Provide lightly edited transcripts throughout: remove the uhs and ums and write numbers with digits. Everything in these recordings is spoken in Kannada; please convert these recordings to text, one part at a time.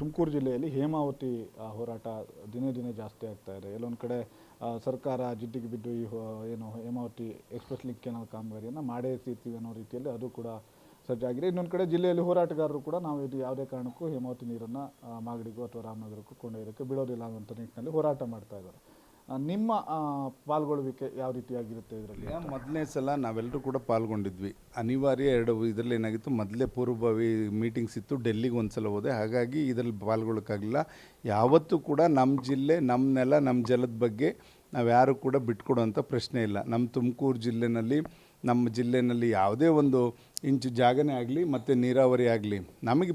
ತುಮಕೂರು ಜಿಲ್ಲೆಯಲ್ಲಿ ಹೇಮಾವತಿ ಹೋರಾಟ ದಿನೇ ದಿನೇ ಜಾಸ್ತಿ ಆಗ್ತಾ ಇದೆ. ಎಲ್ಲೊಂದು ಕಡೆ ಸರ್ಕಾರ ಜಿಡ್ಡಿಗೆ ಬಿದ್ದು ಈ ಏನು ಹೇಮಾವತಿ ಎಕ್ಸ್‌ಪ್ರೆಸ್ ಲಿಂಕ್ ಕೆನಾಲ್ ಕಾಮಗಾರಿಯನ್ನು ಮಾಡೇ ತೀರ್ತೀವಿ ಅನ್ನೋ ರೀತಿಯಲ್ಲಿ ಅದು ಕೂಡ ಸಜ್ಜಾಗಿದೆ. ಇನ್ನೊಂದು ಕಡೆ ಜಿಲ್ಲೆಯಲ್ಲಿ ಹೋರಾಟಗಾರರು ಕೂಡ ನಾವು ಇದು ಯಾವುದೇ ಕಾರಣಕ್ಕೂ ಹೇಮಾವತಿ ನೀರನ್ನು ಮಾಗಡಿಗೂ ಅಥವಾ ರಾಮನಗರಕ್ಕೂ ಕೊಂಡೊಯ್ಯೋದಕ್ಕೆ ಬಿಡೋದಿಲ್ಲ ಅನ್ನುವಂಥ ನಿಟ್ಟಿನಲ್ಲಿ ಹೋರಾಟ ಮಾಡ್ತಾ ಇದ್ದಾರೆ. ನಿಮ್ಮ ಪಾಲ್ಗೊಳ್ಳುವಿಕೆ ಯಾವ ರೀತಿಯಾಗಿರುತ್ತೆ ಇದರಲ್ಲಿ? ಮೊದಲನೇ ಸಲ ನಾವೆಲ್ಲರೂ ಕೂಡ ಪಾಲ್ಗೊಂಡಿದ್ವಿ. ಅನಿವಾರ್ಯ ಇದರಲ್ಲಿ ಏನಾಗಿತ್ತು, ಮೊದಲೇ ಪೂರ್ವಭಾವಿ ಮೀಟಿಂಗ್ಸ್ ಇತ್ತು, ಡೆಲ್ಲಿಗೆ ಒಂದು ಸಲ ಹೋದೆ. ಹಾಗಾಗಿ ಇದರಲ್ಲಿ ಪಾಲ್ಗೊಳ್ಳೋಕ್ಕಾಗಲಿಲ್ಲ. ಯಾವತ್ತೂ ಕೂಡ ನಮ್ಮ ಜಿಲ್ಲೆ, ನಮ್ಮ ನೆಲ, ನಮ್ಮ ಜಲದ ಬಗ್ಗೆ ನಾವು ಯಾರು ಕೂಡ ಬಿಟ್ಕೊಡೋಂಥ ಪ್ರಶ್ನೆ ಇಲ್ಲ. ನಮ್ಮ ತುಮಕೂರು ನಮ್ಮ ಜಿಲ್ಲೆಯಲ್ಲಿ ಯಾವುದೇ ಒಂದು ಇಂಚು ಜಾಗನೇ ಆಗಲಿ ಮತ್ತು ನೀರಾವರಿ ಆಗಲಿ ನಮಗೆ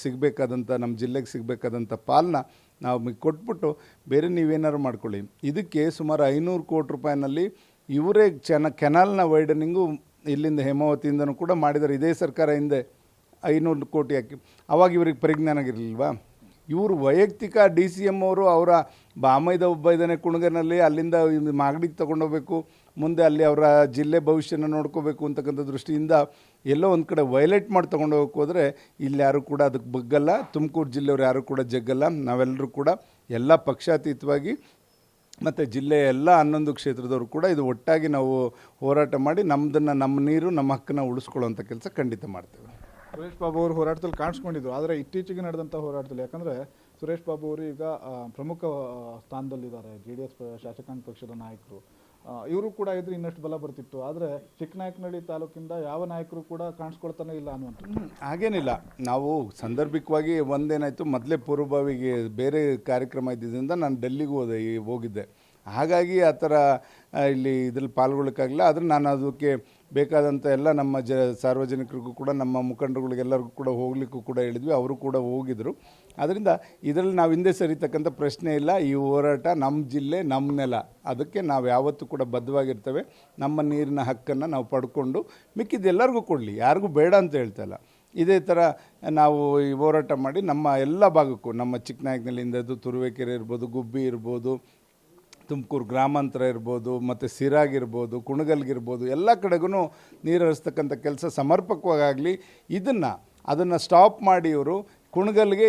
ಸಿಗಬೇಕಾದಂಥ, ನಮ್ಮ ಜಿಲ್ಲೆಗೆ ಸಿಗಬೇಕಾದಂಥ ಪಾಲನ್ನ ನಾವು ಕೊಟ್ಬಿಟ್ಟು ಬೇರೆ ನೀವೇನಾದ್ರು ಮಾಡ್ಕೊಳ್ಳಿ. ಇದಕ್ಕೆ ಸುಮಾರು 500 ಕೋಟಿ ರೂಪಾಯಿನಲ್ಲಿ ಇವರೇ ಕೆನಾಲ್ನ ವೈಡನಿಂಗು ಇಲ್ಲಿಂದ ಹೇಮಾವತಿಯಿಂದನೂ ಕೂಡ ಮಾಡಿದ್ದಾರೆ. ಇದೇ ಸರ್ಕಾರ ಹಿಂದೆ 500 ಕೋಟಿ ಹಾಕಿ, ಅವಾಗ ಇವ್ರಿಗೆ ಪರಿಜ್ಞಾನ ಇರಲಿಲ್ವಾ? ಇವರು ವೈಯಕ್ತಿಕ DCM ಅವರು ಅವರ ಬಾಮೈದ ಒಬ್ಬ ಇದ್ದಾನೆ ಕುಣಗನಲ್ಲಿ, ಅಲ್ಲಿಂದ ಮಾಗಡಿಗೆ ತೊಗೊಂಡೋಗ್ಬೇಕು, ಮುಂದೆ ಅಲ್ಲಿ ಅವರ ಜಿಲ್ಲೆ ಭವಿಷ್ಯನ ನೋಡ್ಕೋಬೇಕು ಅಂತಕ್ಕಂಥ ದೃಷ್ಟಿಯಿಂದ ಎಲ್ಲೋ ಒಂದು ಕಡೆ ವೈಲೇಟ್ ಮಾಡಿ ತೊಗೊಂಡೋಗಕ್ಕೆ ಹೋದರೆ ಇಲ್ಲಿ ಯಾರು ಕೂಡ ಅದಕ್ಕೆ ಬಗ್ಗಲ್ಲ. ತುಮಕೂರು ಜಿಲ್ಲೆಯವರು ಯಾರು ಕೂಡ ಜಗ್ಗಲ್ಲ. ನಾವೆಲ್ಲರೂ ಕೂಡ ಎಲ್ಲ ಪಕ್ಷಾತೀತವಾಗಿ ಮತ್ತು ಜಿಲ್ಲೆಯ ಎಲ್ಲ 11 ಕ್ಷೇತ್ರದವರು ಕೂಡ ಇದು ಒಟ್ಟಾಗಿ ನಾವು ಹೋರಾಟ ಮಾಡಿ ನಮ್ಮ ನೀರು, ನಮ್ಮ ಹಕ್ಕನ್ನು ಉಳಿಸ್ಕೊಳ್ಳೋಂಥ ಕೆಲಸ ಖಂಡಿತ ಮಾಡ್ತೇವೆ. ಸುರೇಶ್ ಬಾಬು ಅವರು ಹೋರಾಟದಲ್ಲಿ ಕಾಣಿಸ್ಕೊಂಡಿದ್ರು. ಆದರೆ ಇತ್ತೀಚೆಗೆ ನಡೆದಂಥ ಹೋರಾಟದಲ್ಲಿ, ಯಾಕಂದರೆ ಸುರೇಶ್ ಬಾಬು ಅವರು ಈಗ ಪ್ರಮುಖ ಸ್ಥಾನದಲ್ಲಿದ್ದಾರೆ, JDS ಶಾಸಕಾಂಗ ಪಕ್ಷದ ನಾಯಕರು. ಇವರು ಕೂಡ ಇದ್ರೆ ಇನ್ನಷ್ಟು ಬಲ ಬರ್ತಿತ್ತು. ಆದರೆ ಚಿಕ್ಕನಾಯಕನಹಳ್ಳಿ ತಾಲೂಕಿಂದ ಯಾವ ನಾಯಕರು ಕೂಡ ಕಾಣಿಸ್ಕೊಳ್ತಾನೆ ಇಲ್ಲ ಅನ್ನುವಂಥದ್ದು. ಹಾಗೇನಿಲ್ಲ, ನಾವು ಸಾಂದರ್ಭಿಕವಾಗಿ ಒಂದೇನಾಯಿತು, ಮೊದಲೇ ಪೂರ್ವಭಾವಿಗೆ ಬೇರೆ ಕಾರ್ಯಕ್ರಮ ಇದ್ದಿದ್ದರಿಂದ ನಾನು ಡೆಲ್ಲಿಗೂ ಹೋಗಿದ್ದೆ. ಹಾಗಾಗಿ ಆ ಥರ ಇಲ್ಲಿ ಇದ್ರಲ್ಲಿ ಪಾಲ್ಗೊಳ್ಳೋಕ್ಕಾಗಲ್ಲ. ಆದರೆ ನಾನು ಅದಕ್ಕೆ ಬೇಕಾದಂಥ ಎಲ್ಲ ನಮ್ಮ ಸಾರ್ವಜನಿಕರಿಗೂ ಕೂಡ, ನಮ್ಮ ಮುಖಂಡರುಗಳಿಗೆಲ್ಲರಿಗೂ ಕೂಡ ಹೋಗ್ಲಿಕ್ಕೂ ಕೂಡ ಹೇಳಿದ್ವಿ. ಅವರು ಕೂಡ ಹೋಗಿದ್ರು. ಅದರಿಂದ ಇದರಲ್ಲಿ ನಾವು ಹಿಂದೆ ಸರಿತಕ್ಕಂಥ ಪ್ರಶ್ನೆ ಇಲ್ಲ. ಈ ಹೋರಾಟ ನಮ್ಮ ಜಿಲ್ಲೆ, ನಮ್ಮ ನೆಲ, ಅದಕ್ಕೆ ನಾವು ಯಾವತ್ತೂ ಕೂಡ ಬದ್ಧವಾಗಿರ್ತೇವೆ. ನಮ್ಮ ನೀರಿನ ಹಕ್ಕನ್ನು ನಾವು ಪಡ್ಕೊಂಡು ಮಿಕ್ಕಿದ್ದು ಎಲ್ಲರಿಗೂ ಕೊಡಲಿ, ಯಾರಿಗೂ ಬೇಡ ಅಂತ ಹೇಳ್ತಾಯಿಲ್ಲ. ಇದೇ ಥರ ನಾವು ಈ ಹೋರಾಟ ಮಾಡಿ ನಮ್ಮ ಎಲ್ಲ ಭಾಗಕ್ಕೂ, ನಮ್ಮ ಚಿಕ್ಕನಾಯಕನಹಳ್ಳಿಯಿಂದ ತುರುವೇಕೆರೆ ಇರ್ಬೋದು, ಗುಬ್ಬಿ ಇರ್ಬೋದು, ತುಮಕೂರು ಗ್ರಾಮಾಂತರ ಇರ್ಬೋದು, ಮತ್ತು ಸಿರಾಗಿರ್ಬೋದು, ಕುಣಗಲ್ಗಿರ್ಬೋದು, ಎಲ್ಲ ಕಡೆಗೂ ನೀರು ಹರಿಸ್ತಕ್ಕಂಥ ಕೆಲಸ ಸಮರ್ಪಕವಾಗಲಿ. ಅದನ್ನು ಸ್ಟಾಪ್ ಮಾಡಿ ಇವರು ಕುಣಗಲ್ಗೆ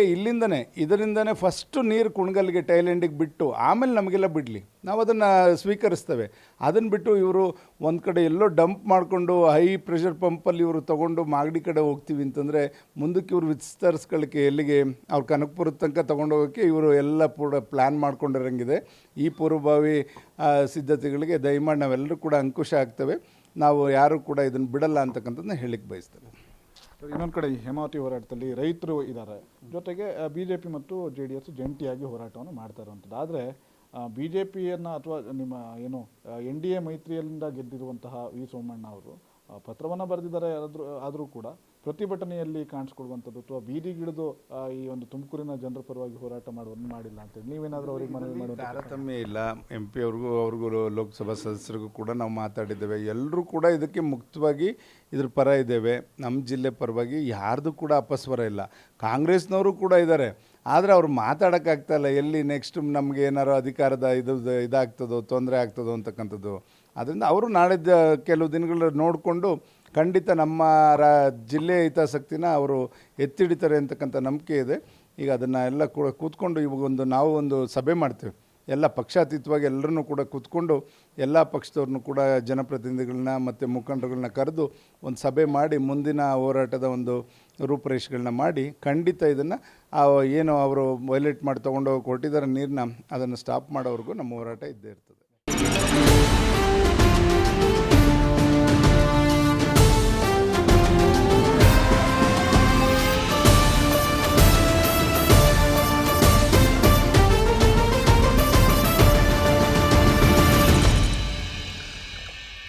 ಇದರಿಂದನೇ ಫಸ್ಟು ನೀರು ಕುಣಗಲ್ಗೆ ಟೈಲೆಂಡಿಗೆ ಬಿಟ್ಟು ಆಮೇಲೆ ನಮಗೆಲ್ಲ ಬಿಡಲಿ, ನಾವು ಅದನ್ನು ಸ್ವೀಕರಿಸ್ತೇವೆ. ಅದನ್ನು ಬಿಟ್ಟು ಇವರು ಒಂದು ಕಡೆ ಎಲ್ಲೋ ಡಂಪ್ ಮಾಡಿಕೊಂಡು ಹೈ ಪ್ರೆಷರ್ ಪಂಪಲ್ಲಿ ಇವರು ತೊಗೊಂಡು ಮಾಗಡಿ ಕಡೆ ಹೋಗ್ತೀವಿ ಅಂತಂದರೆ ಮುಂದಕ್ಕೆ ಇವರು ವಿಸ್ತರಿಸ್ಕೊಳ್ಳಿಕ್ಕೆ ಎಲ್ಲಿಗೆ ಅವ್ರ ಕನಕಪುರದ ತನಕ ತೊಗೊಂಡೋಗೋಕ್ಕೆ ಇವರು ಎಲ್ಲ ಕೂಡ ಪ್ಲ್ಯಾನ್ ಮಾಡ್ಕೊಂಡಿರೋಂಗಿದೆ. ಈ ಪೂರ್ವಭಾವಿ ಸಿದ್ಧತೆಗಳಿಗೆ ದಯಮಾಡಿ ನಾವೆಲ್ಲರೂ ಕೂಡ ಅಂಕುಶ ಆಗ್ತೇವೆ. ನಾವು ಯಾರೂ ಕೂಡ ಇದನ್ನು ಬಿಡಲ್ಲ ಅಂತಕ್ಕಂಥದ್ದನ್ನ ಹೇಳಿಕ್ಕೆ ಬಯಸ್ತೇವೆ. ಇನ್ನೊಂದು ಕಡೆ ಈ ಹೇಮಾವತಿ ಹೋರಾಟದಲ್ಲಿ ರೈತರು ಇದ್ದಾರೆ, ಜೊತೆಗೆ BJP ಮತ್ತು JDS ಜಂಟಿಯಾಗಿ ಹೋರಾಟವನ್ನು ಮಾಡ್ತಾ ಇರುವಂಥದ್ದು. ಆದರೆ BJPಯನ್ನು ಅಥವಾ ನಿಮ್ಮ ಏನು NDA ಮೈತ್ರಿಯಿಂದ ಗೆದ್ದಿರುವಂತಹ V ಸೋಮಣ್ಣ ಅವರು ಪತ್ರವನ್ನು ಬರೆದಿದ್ದಾರೆ. ಆದರೂ ಕೂಡ ಪ್ರತಿಭಟನೆಯಲ್ಲಿ ಕಾಣಿಸ್ಕೊಡುವಂಥದ್ದು ಅಥವಾ ಬೀದಿಗಿಳಿದು ಈ ಒಂದು ತುಮಕೂರಿನ ಜನರ ಪರವಾಗಿ ಹೋರಾಟ ಮಾಡಿಲ್ಲ ಅಂತೇಳಿ ನೀವೇನಾದರೂ ಅವರಿಗೆ ಮನವಿ ಮಾಡೋದು? ತಾರತಮ್ಯ ಇಲ್ಲ. MP ಅವ್ರಿಗೂ ಲೋಕಸಭಾ ಸದಸ್ಯರಿಗೂ ಕೂಡ ನಾವು ಮಾತಾಡಿದ್ದೇವೆ. ಎಲ್ಲರೂ ಕೂಡ ಇದಕ್ಕೆ ಮುಕ್ತವಾಗಿ ಇದ್ರ ಪರ ಇದ್ದೇವೆ. ನಮ್ಮ ಜಿಲ್ಲೆ ಪರವಾಗಿ ಯಾರ್ದು ಕೂಡ ಅಪಸ್ವರ ಇಲ್ಲ. ಕಾಂಗ್ರೆಸ್ನವರು ಕೂಡ ಇದ್ದಾರೆ, ಆದರೆ ಅವ್ರು ಮಾತಾಡೋಕ್ಕಾಗ್ತಾಯಿಲ್ಲ. ಎಲ್ಲಿ ನೆಕ್ಸ್ಟ್ ನಮಗೆ ಏನಾರು ಅಧಿಕಾರದ ಇದಾಗ್ತದೋ, ತೊಂದರೆ ಆಗ್ತದೋ ಅಂತಕ್ಕಂಥದ್ದು. ಅದರಿಂದ ಅವರು ನಾಳಿದ್ದ ಕೆಲವು ದಿನಗಳು ನೋಡಿಕೊಂಡು ಖಂಡಿತ ನಮ್ಮ ಜಿಲ್ಲೆಯ ಹಿತಾಸಕ್ತಿನ ಅವರು ಎತ್ತಿಡಿತಾರೆ ಅಂತಕ್ಕಂಥ ನಂಬಿಕೆ ಇದೆ. ಈಗ ಅದನ್ನು ಎಲ್ಲ ಕೂಡ ಕೂತ್ಕೊಂಡು ಇವಾಗ ನಾವು ಒಂದು ಸಭೆ ಮಾಡ್ತೇವೆ, ಎಲ್ಲ ಪಕ್ಷಾತೀತವಾಗಿ ಎಲ್ಲರನ್ನೂ ಕೂಡ ಕೂತ್ಕೊಂಡು ಎಲ್ಲ ಪಕ್ಷದವ್ರನ್ನೂ ಕೂಡ ಜನಪ್ರತಿನಿಧಿಗಳನ್ನ ಮತ್ತು ಮುಖಂಡರುಗಳನ್ನ ಕರೆದು ಒಂದು ಸಭೆ ಮಾಡಿ ಮುಂದಿನ ಹೋರಾಟದ ಒಂದು ರೂಪುರೇಷೆಗಳನ್ನ ಮಾಡಿ ಖಂಡಿತ ಇದನ್ನು ಏನು ಅವರು ವೈಲೇಟ್ ಮಾಡಿ ತೊಗೊಂಡೋಗಿ ಕೊಟ್ಟಿದ್ದಾರೆ ನೀರನ್ನ, ಅದನ್ನು ಸ್ಟಾಪ್ ಮಾಡೋವರೆಗೂ ನಮ್ಮ ಹೋರಾಟ ಇದ್ದೇ ಇರ್ತದೆ.